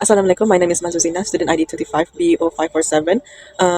Assalamualaikum, my name is Manzuzina, student ID 25B0547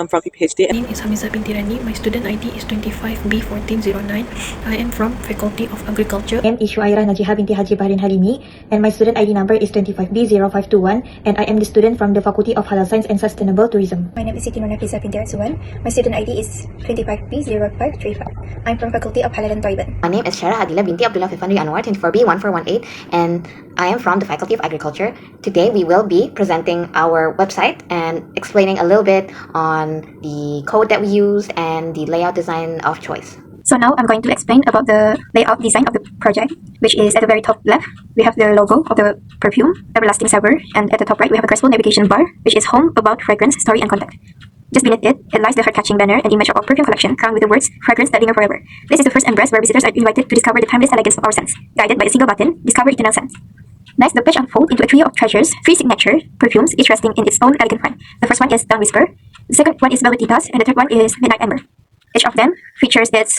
from PPHT. My name is Hamiza binti Rani. My student ID is 25B1409. I am from Faculty of Agriculture. I am Ishuaira Najiha binti Haji Bahrin Halimi, and my student ID number is 25B0521, and I am the student from the Faculty of Halal Science and Sustainable Tourism. My name is Siti Nafisa binti Razwan. My student ID is 25B0535. I'm from Faculty of Halal and Tourism. My name is Shara Adila binti Abdullah Fifandri Anwar, 24B1418, and I am from the Faculty of Agriculture. Today we will be presenting our website and explaining a little bit on the code that we used and the layout design of choice. So now I'm going to explain about the layout design of the project, which is at the very top left, we have the logo of the perfume, Everlasting Savor, and at the top right, we have a graceful navigation bar, which is home, about, fragrance, story, and contact. Just beneath it, lies the heart-catching banner and image of our perfume collection, crowned with the words, fragrance that linger forever. This is the first embrace where visitors are invited to discover the timeless elegance of our scents, guided by a single button, Discover Eternal Scents. Next, the page unfolds into a trio of treasures, 3 signature perfumes, each resting in its own elegant frame. The first one is Dawn Whisper, the second one is Velvetitas, and the third one is Midnight Amber. Each of them features its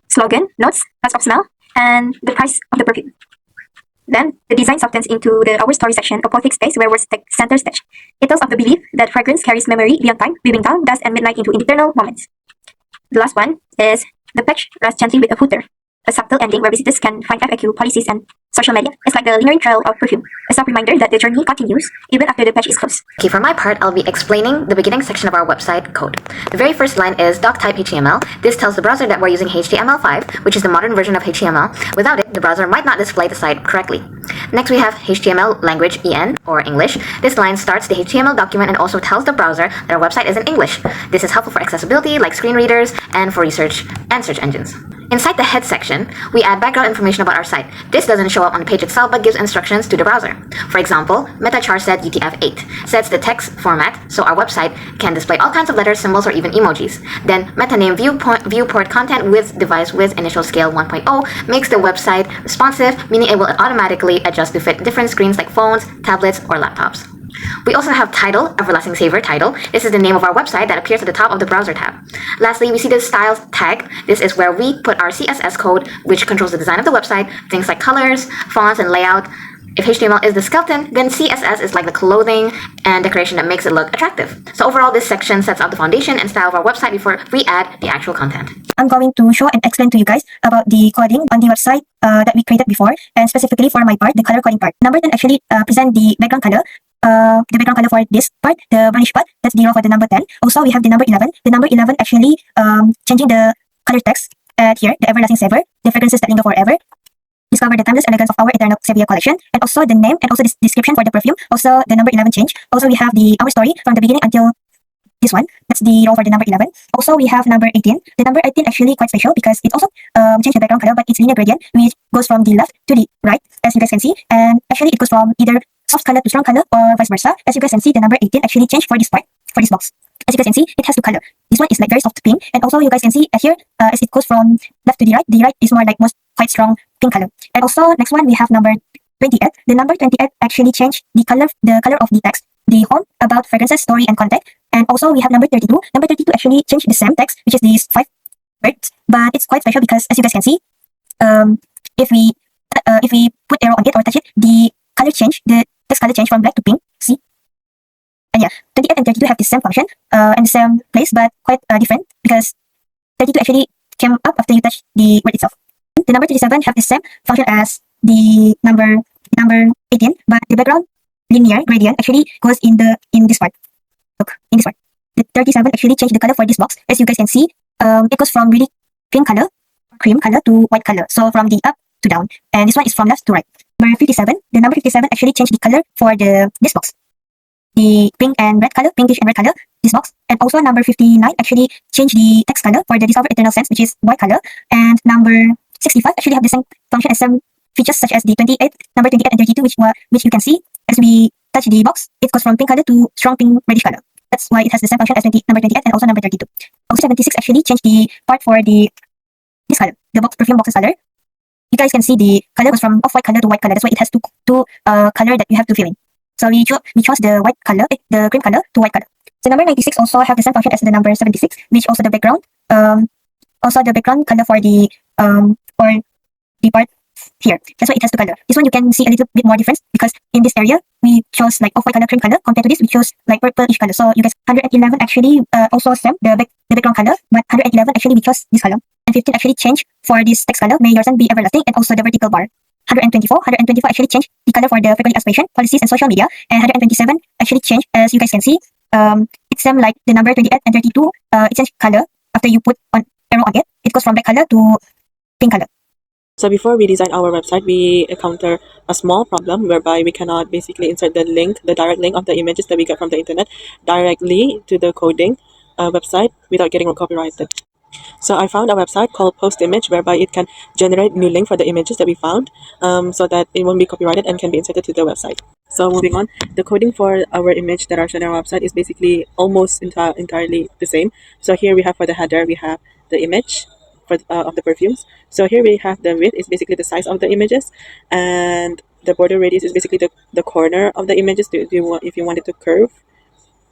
slogan, notes, lots of smell, and the price of the perfume. Then, the design softens into the Our Story section, a poetic space where words take center stage. It tells of the belief that fragrance carries memory beyond time, weaving down dusk and midnight into eternal moments. The last one is the patch rests gently with a footer, a subtle ending where visitors can find FAQ, policies, and social media. It's like the lingering trail of perfume, a soft reminder that the journey continues even after the patch is closed. Okay, for my part, I'll be explaining the beginning section of our website code. The very first line is doctype HTML. This tells the browser that we're using HTML5, which is the modern version of HTML. Without it, the browser might not display the site correctly. Next, we have HTML language EN, or English. This line starts the HTML document and also tells the browser that our website is in English. This is helpful for accessibility, like screen readers, and for research and search engines. Inside the head section, we add background information about our site. This doesn't show up on the page itself, but gives instructions to the browser. For example, metachar set UTF-8 sets the text format, so our website can display all kinds of letters, symbols, or even emojis. Then metaname viewport content with device with initial scale 1.0 makes the website responsive, meaning it will automatically adjust to fit different screens like phones, tablets, or laptops. We also have title, Everlasting Savor title. This is the name of our website that appears at the top of the browser tab. Lastly, we see the styles tag. This is where we put our CSS code, which controls the design of the website, things like colors, fonts, and layout. If HTML is the skeleton, then CSS is like the clothing and decoration that makes it look attractive. So overall, this section sets up the foundation and style of our website before we add the actual content. I'm going to show and explain to you guys about the coding on the website that we created before, and specifically for my part, the color coding part. Number 10 actually present the background color. The background color for this part, the brownish part, that's 0 for the number 10. Also, we have the number 11. The number 11 actually changing the color text at here, the Everlasting Savor, the fragrances that linger forever. Discover the timeless elegance of our Eternal Savior collection, and also the name and also this description for the perfume. Also, the number 11 change. Also, we have the Our Story from the beginning until this one. That's the row for the number 11. Also, we have number 18. The number 18 actually quite special because it also changed the background color, but it's linear gradient, which goes from the left to the right, as you guys can see. And actually, it goes from either soft color to strong color or vice versa. As you guys can see, the number 18 actually changed for this part, for this box. As you guys can see, it has 2 color. This one is like very soft pink, and also you guys can see here, as it goes from left to the right is more like most quite strong pink color. And also next one we have number 28. The number 28 actually changed the color of the text, the home, about, fragrances, story, and contact. And also we have number 32. Number 32 actually changed the same text, which is these 5 words, but it's quite special because as you guys can see, if we put arrow on it or touch it, the color change, the text color change from black to pink. See? And yeah, 28 and 32 have the same function and the same place, but quite different because 32 actually came up after you touch the word itself. The number 37 have the same function as the number 18, but the background linear gradient actually goes in this part. Look, in this part. The 37 actually changed the color for this box. As you guys can see, it goes from really pink color, cream color to white color. So from the up to down, and this one is from left to right. Number 57, the number 57 actually changed the color for this box. The pink and red color, pinkish and red color, this box. And also number 59 actually changed the text color for the Discover Eternal Sense, which is white color. And number 65 actually have the same function and some features such as the 28, number 28 and 32, which you can see as we touch the box, it goes from pink color to strong pink reddish color. That's why it has the same function as number 28 and also number 32. Also 76 actually changed the part for this color, the perfume box's color. You guys can see the color goes from off-white color to white color. That's why it has two color that you have to fill in. So we chose the white color, the cream color to white color. So number 96 also have the same function as the number 76, which also the background, color for the part here. That's why it has two color. This one you can see a little bit more difference because in this area we chose like off-white color, cream color. Compared to this, we chose like purplish color. So you guys, 111 actually also same the background color, but 111 actually we chose this color. And 15 actually change for this text color. May your sun be everlasting, and also the vertical bar. 124 actually change the color for the frequently asked question, policies, and social media. And 127 actually change, as you guys can see. It's same like the number 28 and 32. It change color after you put on arrow on it. It goes from black color to pink color. So before we design our website, we encounter a small problem whereby we cannot basically insert the link, the direct link of the images that we get from the internet directly to the coding website without getting copyrighted. So I found a website called Post Image whereby it can generate new link for the images that we found so that it won't be copyrighted and can be inserted to the website. So moving on, the coding for our image that are shown on our website is basically almost entirely the same. So here we have for the header, we have the image for of the perfumes. So here we have the width is basically the size of the images, and the border radius is basically the corner of the images. Do you want, if you want it to curve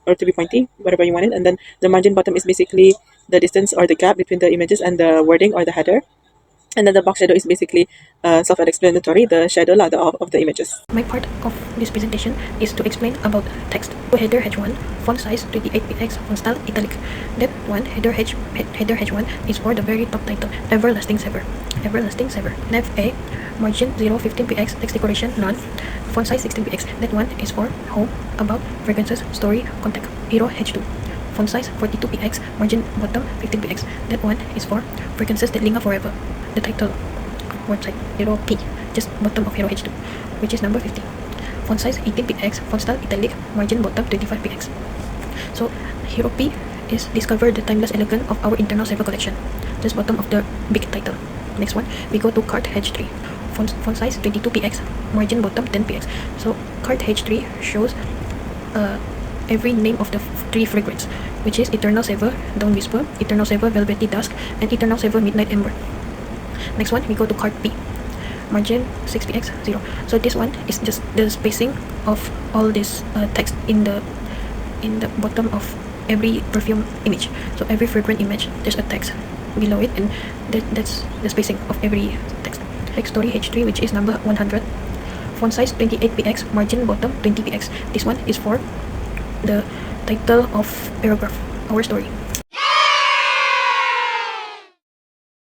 or to be pointy, whatever you want it. And then the margin bottom is basically the distance or the gap between the images and the wording or the header. And then the box shadow is basically self-explanatory, the shadow of the images. My part of this presentation is to explain about text. Header H1, font size 28px, font style italic. That one, header H1 is for the very top title, Everlasting Saver. Everlasting Saver. Nav A, margin 0, 15px, text decoration none, font size 16px. That one is for home, about, fragrances, story, contact. Hero H2. Font size 42px, margin bottom 15px. That one is for fragrances that linger forever. The title website Hero P, just bottom of Hero H2, which is number 50. Font size 18px, font style italic, margin bottom 25px. So Hero P is discover the timeless elegance of our internal server collection, just bottom of the big title. Next one, we go to cart H3, font size 22px, margin bottom 10px. So cart H3 shows every name of the three fragrance, which is Eternal Saver Dawn Whisper, Eternal Saver Velvety Dusk, and Eternal Saver Midnight Ember. Next one, we go to cart P, margin 6px 0. So this one is just the spacing of all this text in the bottom of every perfume image. So every fragrant image, there's a text below it, and that's the spacing of every text. Text story H3, which is number 100. Font size 28px, margin bottom 20px. This one is for the title of paragraph, our story.